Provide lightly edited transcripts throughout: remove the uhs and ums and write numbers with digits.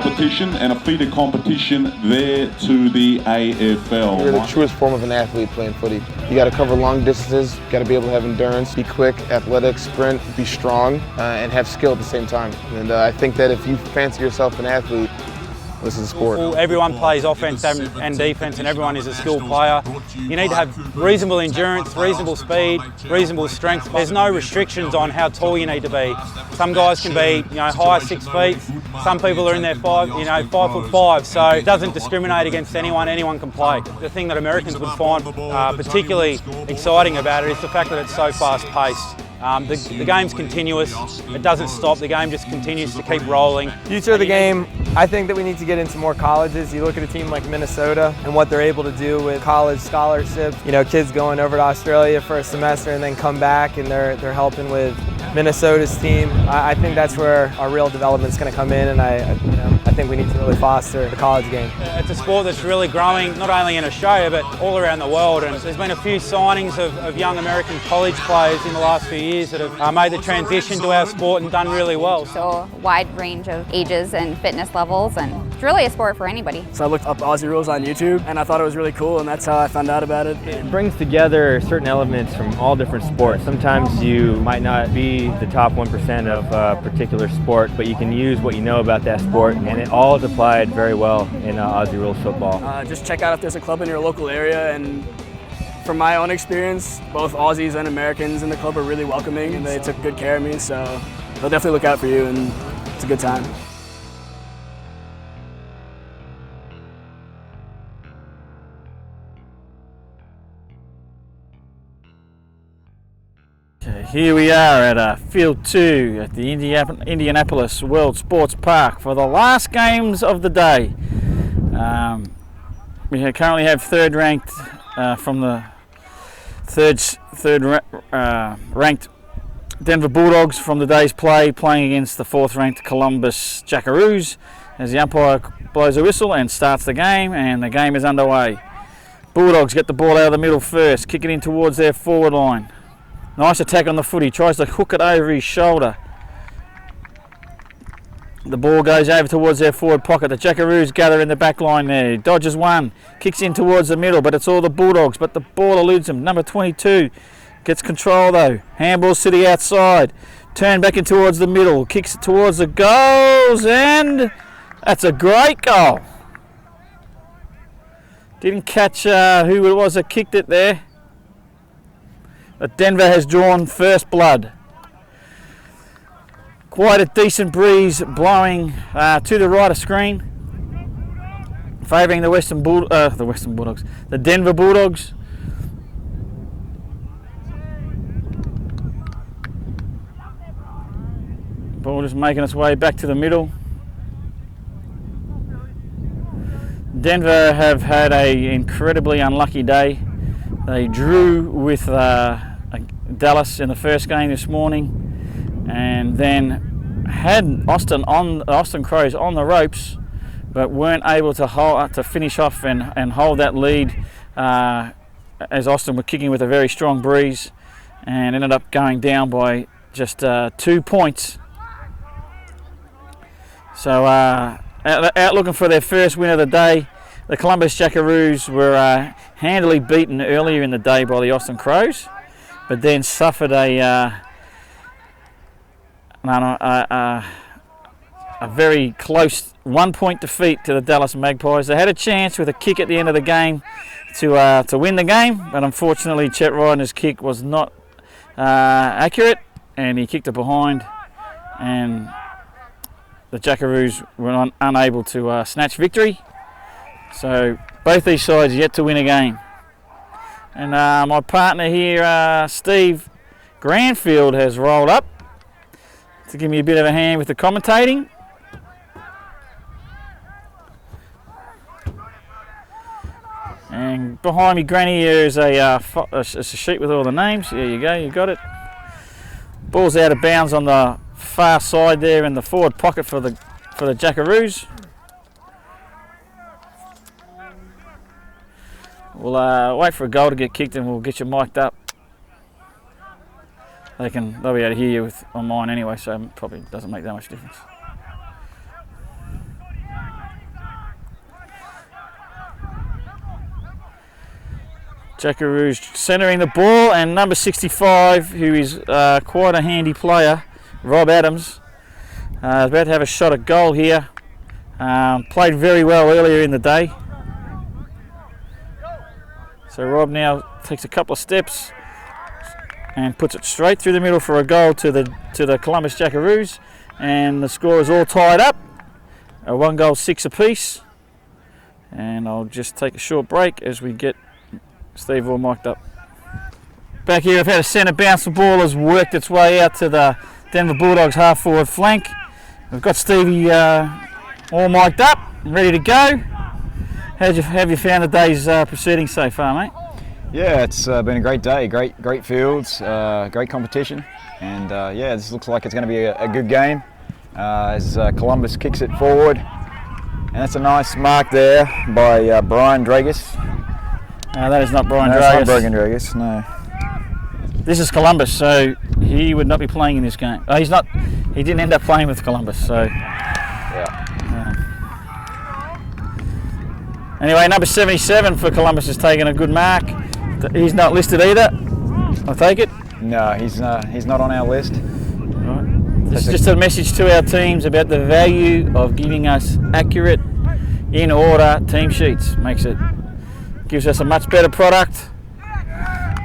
competition and a feeder competition there to the AFL. You're the truest form of an athlete playing footy. You got to cover long distances, you got to be able to have endurance, be quick, athletic, sprint, be strong, and have skill at the same time. And I think that if you fancy yourself an athlete, this is a sport. Well, everyone plays offense and defense, and everyone is a skilled player. You need to have reasonable endurance, reasonable speed, reasonable strength. There's no restrictions on how tall you need to be. Some guys can be, high 6 feet. Some people are in their 5'5", so it doesn't discriminate against anyone. Anyone can play. The thing that Americans would find particularly exciting about it is the fact that it's so fast-paced. The game's continuous, it doesn't stop, the game just continues to keep rolling. Future of the game, I think that we need to get into more colleges. You look at a team like Minnesota and what they're able to do with college scholarships. Kids going over to Australia for a semester and then come back and they're helping with Minnesota's team. I think that's where our real development's going to come in, and I think we need to really foster the college game. It's a sport that's really growing, not only in Australia but all around the world, and there's been a few signings of young American college players in the last few years that have made the transition to our sport and done really well. So a wide range of ages and fitness levels, and it's really a sport for anybody. So I looked up Aussie rules on YouTube and I thought it was really cool, and that's how I found out about it. It brings together certain elements from all different sports. Sometimes you might not be the top 1% of a particular sport, but you can use what you know about that sport, and it all is applied very well in Aussie rules football. Just check out if there's a club in your local area, and from my own experience, both Aussies and Americans in the club are really welcoming and they took good care of me, so they'll definitely look out for you, and it's a good time. Here we are at Field 2 at the Indianapolis World Sports Park for the last games of the day. We currently have third ranked from the third ranked Denver Bulldogs from the day's play, playing against the fourth ranked Columbus Jackaroos, as the umpire blows a whistle and starts the game, and the game is underway. Bulldogs get the ball out of the middle first, kick it in towards their forward line. Nice attack on the footy, tries to hook it over his shoulder. The ball goes over towards their forward pocket. The Jackaroos gather in the back line there. Dodges one, kicks in towards the middle, but it's all the Bulldogs, but the ball eludes them. Number 22 gets control though. Handball's to the outside. Turn back in towards the middle, kicks it towards the goals, and that's a great goal. Didn't catch who it was that kicked it there. But Denver has drawn first blood. Quite a decent breeze blowing to the right of screen, favouring the Bulldogs, the Denver Bulldogs. Ball just making its way back to the middle. Denver have had an incredibly unlucky day. They drew with Dallas in the first game this morning, and then had Austin Crows on the ropes, but weren't able to finish off and hold that lead as Austin were kicking with a very strong breeze, and ended up going down by just 2 points. So out looking for their first win of the day. The Columbus Jackaroos were handily beaten earlier in the day by the Austin Crows, but then suffered a very close 1 point defeat to the Dallas Magpies. They had a chance with a kick at the end of the game to win the game, but unfortunately Chet Ryder's kick was not accurate, and he kicked it behind, and the Jackaroos were unable to snatch victory. So both these sides yet to win a game. And my partner here, Steve Granfield, has rolled up to give me a bit of a hand with the commentating. And behind me, Granny, here is a sheet with all the names. There you go, you got it. Ball's out of bounds on the far side there in the forward pocket for the Jackaroos. We'll wait for a goal to get kicked and we'll get you mic'd up. They'll be able to hear you on mine anyway, so it probably doesn't make that much difference. Jackaroos centering the ball, and number 65, who is quite a handy player, Rob Adams, is about to have a shot at goal here. Played very well earlier in the day. So Rob now takes a couple of steps and puts it straight through the middle for a goal to the Columbus Jackaroos, and the score is all tied up. 1 goal, 6 apiece. And I'll just take a short break as we get Steve all mic'd up. Back here, I've had a centre bounce. The ball has worked its way out to the Denver Bulldogs half forward flank. We've got Stevie all mic'd up, ready to go. Have you found the day's proceedings so far, mate? Yeah, it's been a great day. Great fields, great competition, and yeah, this looks like it's going to be a good game as Columbus kicks it forward, and that's a nice mark there by Brian Dragus. No, that is not Brian Dragus. That's not Brian Dragus, no. This is Columbus, so he would not be playing in this game. Oh, he's not. He didn't end up playing with Columbus, so. Yeah. Anyway, number 77 for Columbus has taken a good mark. He's not listed either. I take it. No, he's not on our list. Right. This is just a message to our teams about the value of giving us accurate, in order team sheets. Gives us a much better product.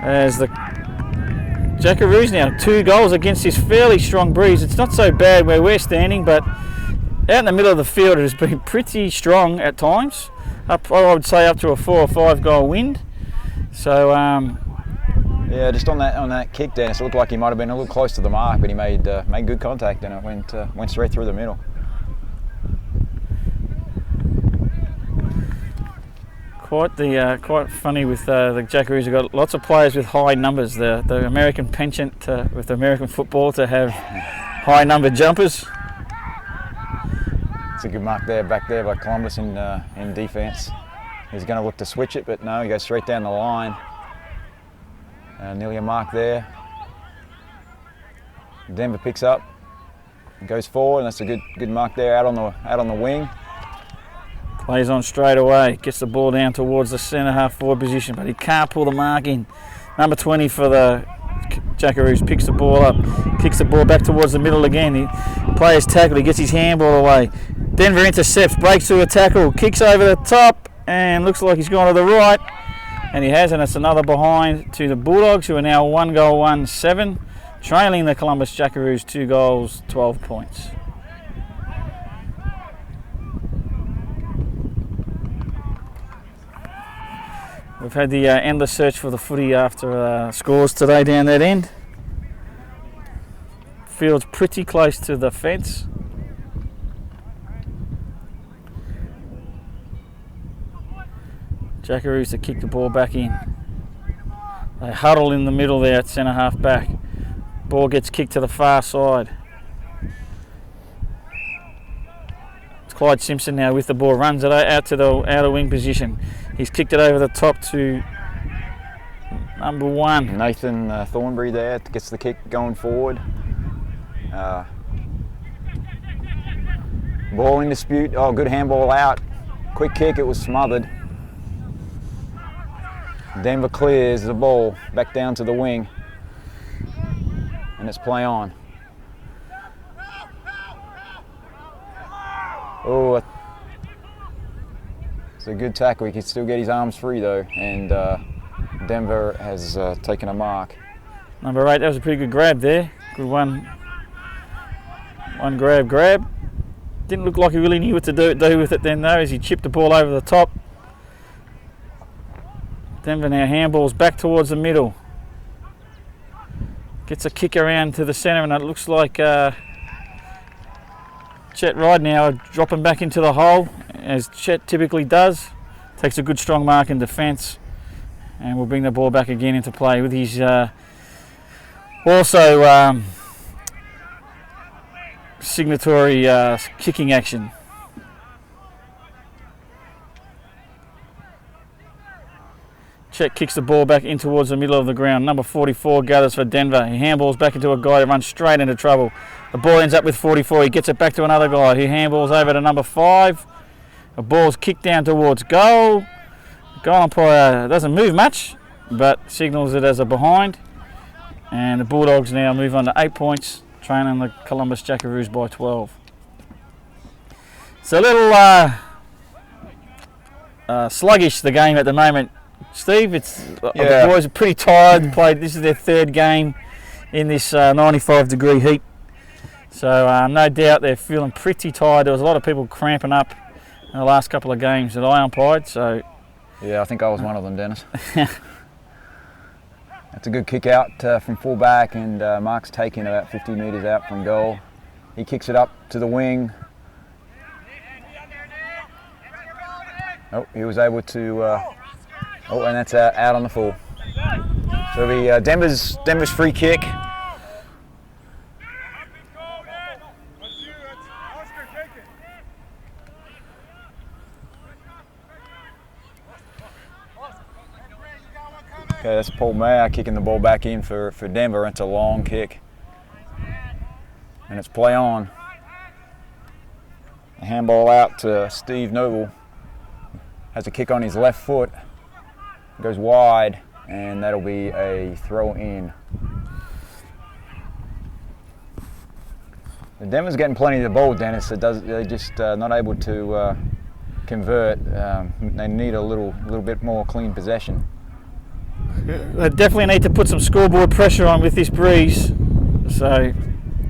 As the Jackaroos now 2 goals against this fairly strong breeze. It's not so bad where we're standing, but out in the middle of the field it has been pretty strong at times. I would say up to a 4 or 5 goal wind. So yeah, just on that kick, Dennis, it looked like he might have been a little close to the mark, but he made good contact and it went straight through the middle. Quite funny with the Jackaroos. Have got lots of players with high numbers. The American penchant with American football to have high numbered jumpers. It's a good mark there, back there by Columbus in defence. He's going to look to switch it, but no, he goes straight down the line. Nearly a mark there. Denver picks up, goes forward, and that's a good mark there out on the wing. Plays on straight away, gets the ball down towards the centre half forward position, but he can't pull the mark in. Number 20 for the Jackaroos picks the ball up, kicks the ball back towards the middle again. The player's tackled, he gets his handball away. Denver intercepts, breaks through a tackle, kicks over the top, and looks like he's gone to the right. And he has, and it's another behind to the Bulldogs, who are now 1 goal, 1-7, trailing the Columbus Jackaroos 2 goals, 12 points. We've had the endless search for the footy after scores today down that end. Field's pretty close to the fence. Jackaroos to kick the ball back in. They huddle in the middle there at centre half back. Ball gets kicked to the far side. It's Clyde Simpson now with the ball, runs it out to the outer wing position. He's kicked it over the top to number 1. Nathan Thornbury there gets the kick going forward. Ball in dispute. Oh, good handball out. Quick kick, it was smothered. Denver clears the ball back down to the wing. And it's play on. Oh, it's a good tackle. He can still get his arms free though, and Denver has taken a mark. Number 8, that was a pretty good grab there. Good one grab. Didn't look like he really knew what to do with it then though, as he chipped the ball over the top. Denver now handballs back towards the middle. Gets a kick around to the centre, and it looks like Chet Ride now dropping back into the hole, as Chet typically does. Takes a good strong mark in defence, and will bring the ball back again into play with his also signatory kicking action. Chet kicks the ball back in towards the middle of the ground. Number 44 gathers for Denver. He handballs back into a guy that runs straight into trouble. The ball ends up with 44. He gets it back to another guy who handballs over to number 5. The ball's kicked down towards goal. The goal umpire doesn't move much. but signals it as a behind. And the Bulldogs now move on to 8 points, trailing the Columbus Jackaroos by 12. It's a little sluggish, the game at the moment, Steve. The boys are pretty tired. This is their third game in this 95-degree heat. So no doubt they're feeling pretty tired. There was a lot of people cramping up in the last couple of games that I umpired. So yeah, I think I was one of them, Dennis. That's a good kick out from full back, and Mark's taking about 50 metres out from goal. He kicks it up to the wing. Oh, he was able to. Oh, and that's out on the full. So it'll be Denver's free kick. Okay, that's Paul Mayer kicking the ball back in for Denver. It's a long kick. And it's play on. A handball out to Steve Noble. Has a kick on his left foot. Goes wide, and that'll be a throw in. Denver's getting plenty of the ball, Dennis. They're just not able to convert. They need a little bit more clean possession. They definitely need to put some scoreboard pressure on with this breeze. So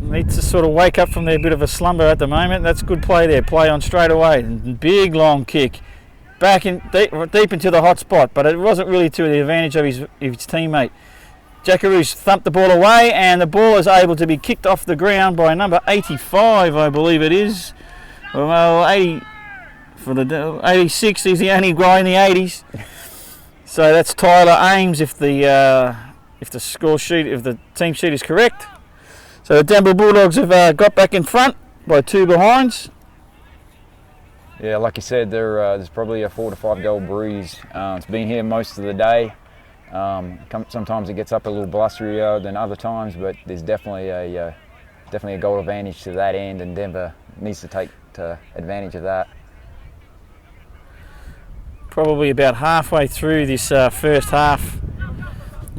need to sort of wake up from their bit of a slumber at the moment. That's good play there. Play on straight away. Big long kick. Back in deep into the hot spot, but it wasn't really to the advantage of his teammate. Jackaroos thumped the ball away, and the ball is able to be kicked off the ground by number 85, I believe it is. Well, 80 for the 86. He's the only guy in the 80s. So that's Tyler Ames if the score sheet, if the team sheet is correct. So the Denver Bulldogs have got back in front by 2 behinds. Yeah, like you said, there's probably a 4 to 5 goal breeze. It's been here most of the day. Sometimes it gets up a little blusterier than other times, but there's definitely a goal advantage to that end, and Denver needs to take advantage of that. Probably about halfway through this first half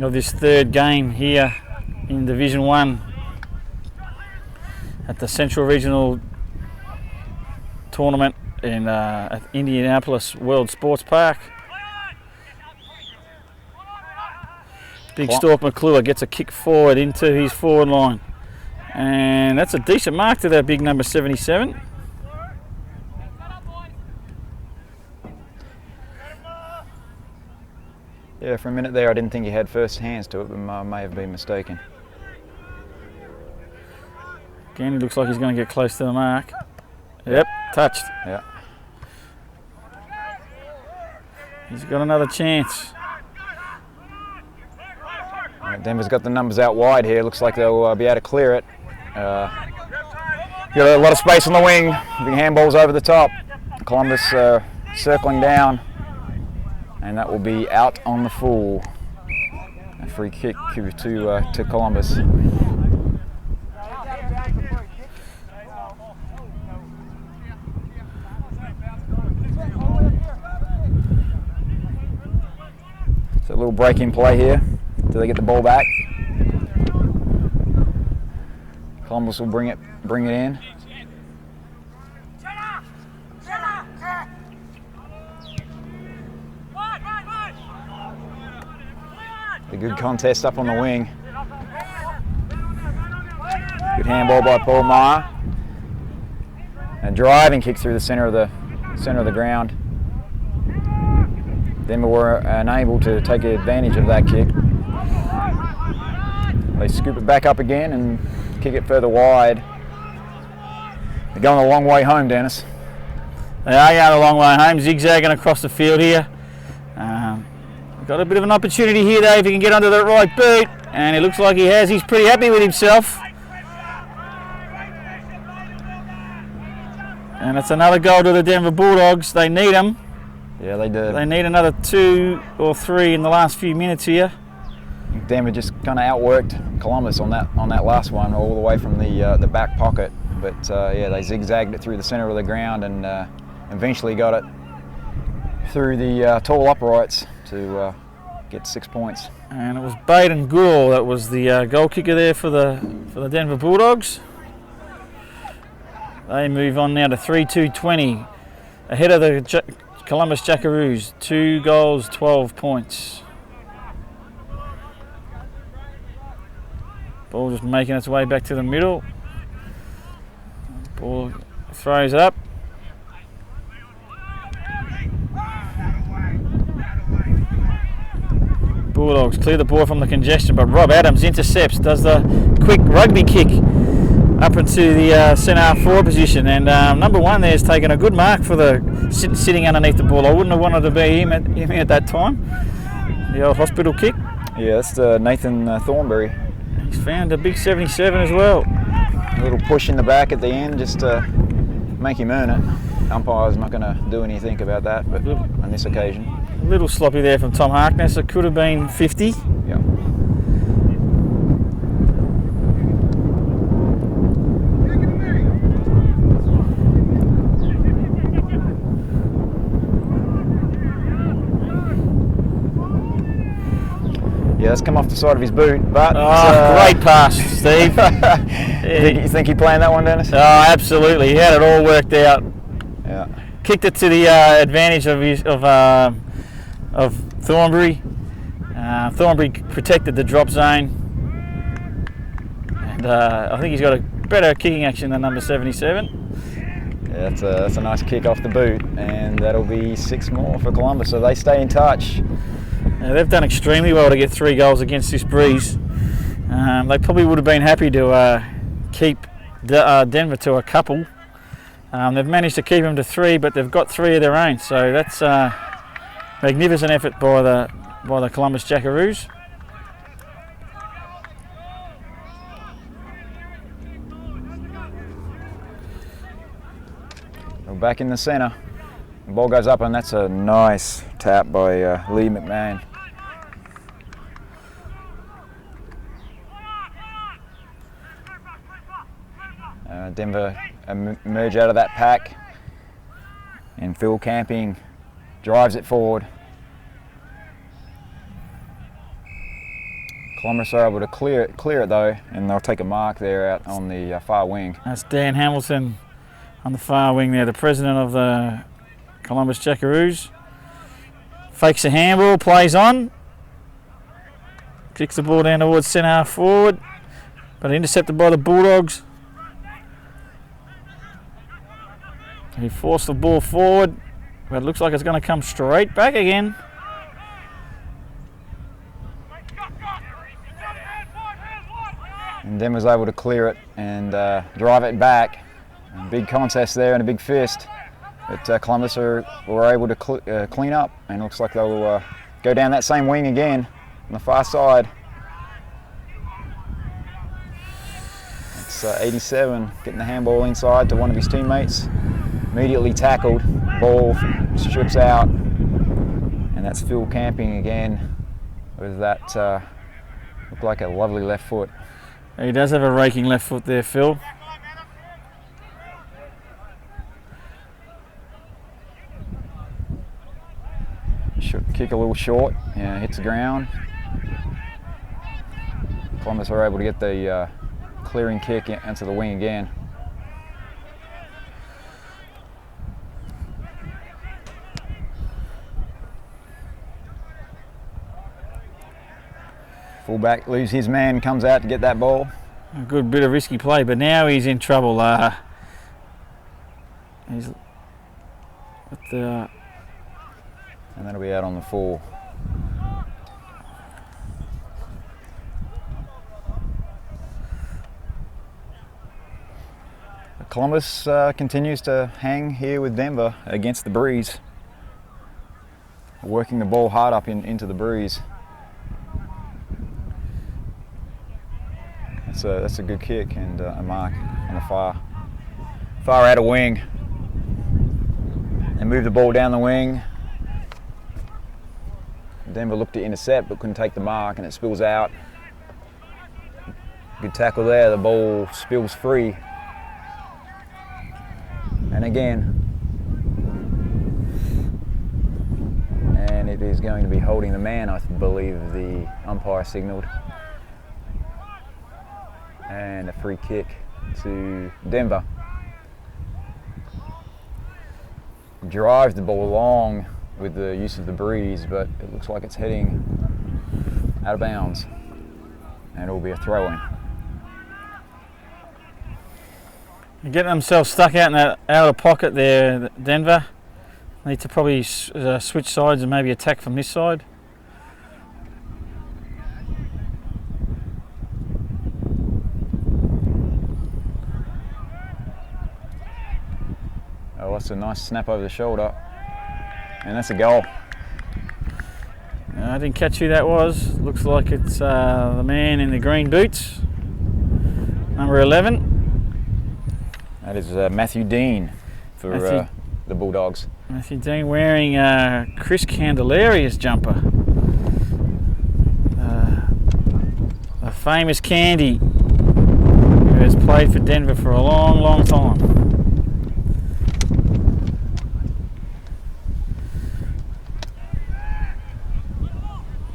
of this third game here in Division 1 at the Central Regional Tournament in at Indianapolis World Sports Park. Big Stork McClure gets a kick forward into his forward line, and that's a decent mark to that big number 77. Yeah, for a minute there I didn't think he had first hands to it, but I may have been mistaken. Again, he looks like he's going to get close to the mark. Yep, touched. Yeah. He's got another chance. Denver's got the numbers out wide here. Looks like they'll be able to clear it. Got a lot of space on the wing. Big handballs over the top. Columbus circling down. And that will be out on the full. A free kick to Columbus. So a little break in play here until they get the ball back. Columbus will bring it in. A good contest up on the wing. Good handball by Paul Meyer. A driving kick through the center of the ground. Denver were unable to take advantage of that kick. They scoop it back up again and kick it further wide. They're going a long way home, Dennis. They are going a long way home, zigzagging across the field here. Got a bit of an opportunity here though if he can get under that right boot, and it looks like he has. He's pretty happy with himself. And it's another goal to the Denver Bulldogs. They need them. Yeah, they do. They need another 2 or 3 in the last few minutes here. Denver just kind of outworked Columbus on that last one, all the way from the back pocket. But yeah, they zigzagged it through the center of the ground and eventually got it through the tall uprights to get 6 points. And it was Baden Gould that was the goal kicker there for the Denver Bulldogs. They move on now to 3-2-20, ahead of the Columbus Jackaroos. 2 goals, 12 points. Ball just making its way back to the middle. Ball throws up. Bulldogs clear the ball from the congestion, but Rob Adams intercepts, does the quick rugby kick up into the centre forward position, and number 1 there has taken a good mark for the sitting underneath the ball. I wouldn't have wanted to be him at that time. The old hospital kick. Yeah, that's Nathan Thornberry. He's found a big 77 as well. A little push in the back at the end just to make him earn it. Umpire's not going to do anything about that, but on this occasion. A little sloppy there from Tom Harkness. It could have been 50. Yeah. Yeah, that's come off the side of his boot, but... great pass, Steve. You think he planned that one, Dennis? Oh, absolutely. He had it all worked out. Yeah. Kicked it to the advantage of Thornberry. Thornberry protected the drop zone, and I think he's got a better kicking action than number 77. Yeah, that's a nice kick off the boot, and that'll be 6 more for Columbus, so they stay in touch. They've done extremely well to get 3 goals against this breeze. They probably would have been happy to keep Denver to a couple. They've managed to keep them to 3, but they've got 3 of their own, so that's a magnificent effort by the Columbus Jackaroos. We're back in the centre. The ball goes up, and that's a nice tap by Lee McMahon. Denver emerge out of that pack, and Phil Camping drives it forward. Columbus are able to clear it though, and they'll take a mark there out on the far wing. That's Dan Hamilton on the far wing there, the president of the Columbus Jackaroos. Fakes a handball, plays on, kicks the ball down towards centre half forward, but intercepted by the Bulldogs. He forced the ball forward, but it looks like it's going to come straight back again. And Denver's able to clear it and drive it back. A big contest there and a big fist. But Columbus were able to clean up, and it looks like they'll go down that same wing again on the far side. It's 87 getting the handball inside to one of his teammates. Immediately tackled, ball strips out, and that's Phil Camping again with that look like a lovely left foot. He does have a raking left foot there, Phil. Should kick a little short, yeah, hits the ground. Columbus are able to get the clearing kick into the wing again. Fullback leaves his man, comes out to get that ball. A good bit of risky play, but now he's in trouble. He's at the... And that'll be out on the full. Columbus continues to hang here with Denver against the breeze. Working the ball hard up into the breeze. That's a good kick and a mark on the far outer wing. They move the ball down the wing. Denver looked to intercept but couldn't take the mark, and it spills out. Good tackle there, the ball spills free. And again. And It is going to be holding the man, I believe the umpire signalled. And a free kick to Denver. Drive the ball along with the use of the breeze, but it looks like it's heading out of bounds. And it will be a throw-in. Getting themselves stuck out of the pocket there, Denver. Need to probably switch sides and maybe attack from this side. Oh, that's a nice snap over the shoulder. And that's a goal. I didn't catch who that was. Looks like it's the man in the green boots, number 11. That is Matthew Dean for the Bulldogs. Matthew Dean wearing Chris Candelari's jumper. A famous Candy who has played for Denver for a long, long time.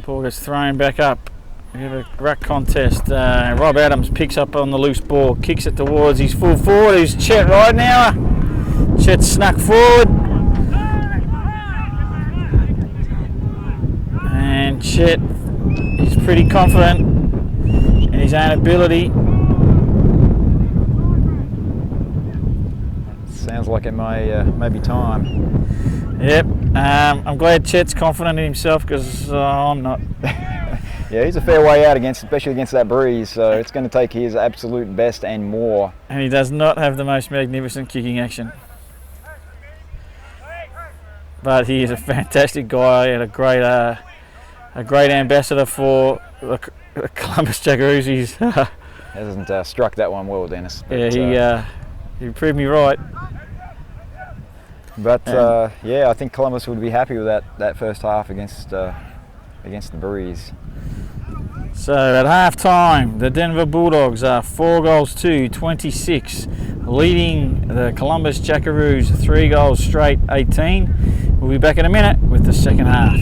Ball gets thrown back up. We have a ruck contest. Rob Adams picks up on the loose ball, kicks it towards his full forward, who's Chet Ridenauer. Chet snuck forward. And Chet is pretty confident in his own ability. Sounds like it may be time. Yep, I'm glad Chet's confident in himself because I'm not. Yeah, he's a fair way out especially against that breeze, so it's going to take his absolute best and more. And he does not have the most magnificent kicking action. But he is a fantastic guy and a great ambassador for the Columbus Jackaroos. He's hasn't struck that one well, Dennis. But, yeah, he proved me right. But yeah, I think Columbus would be happy with that first half against the breeze. So at half time, the Denver Bulldogs are 4-26, leading the Columbus Jackaroos 3 goals straight, 18. We'll be back in a minute with the second half.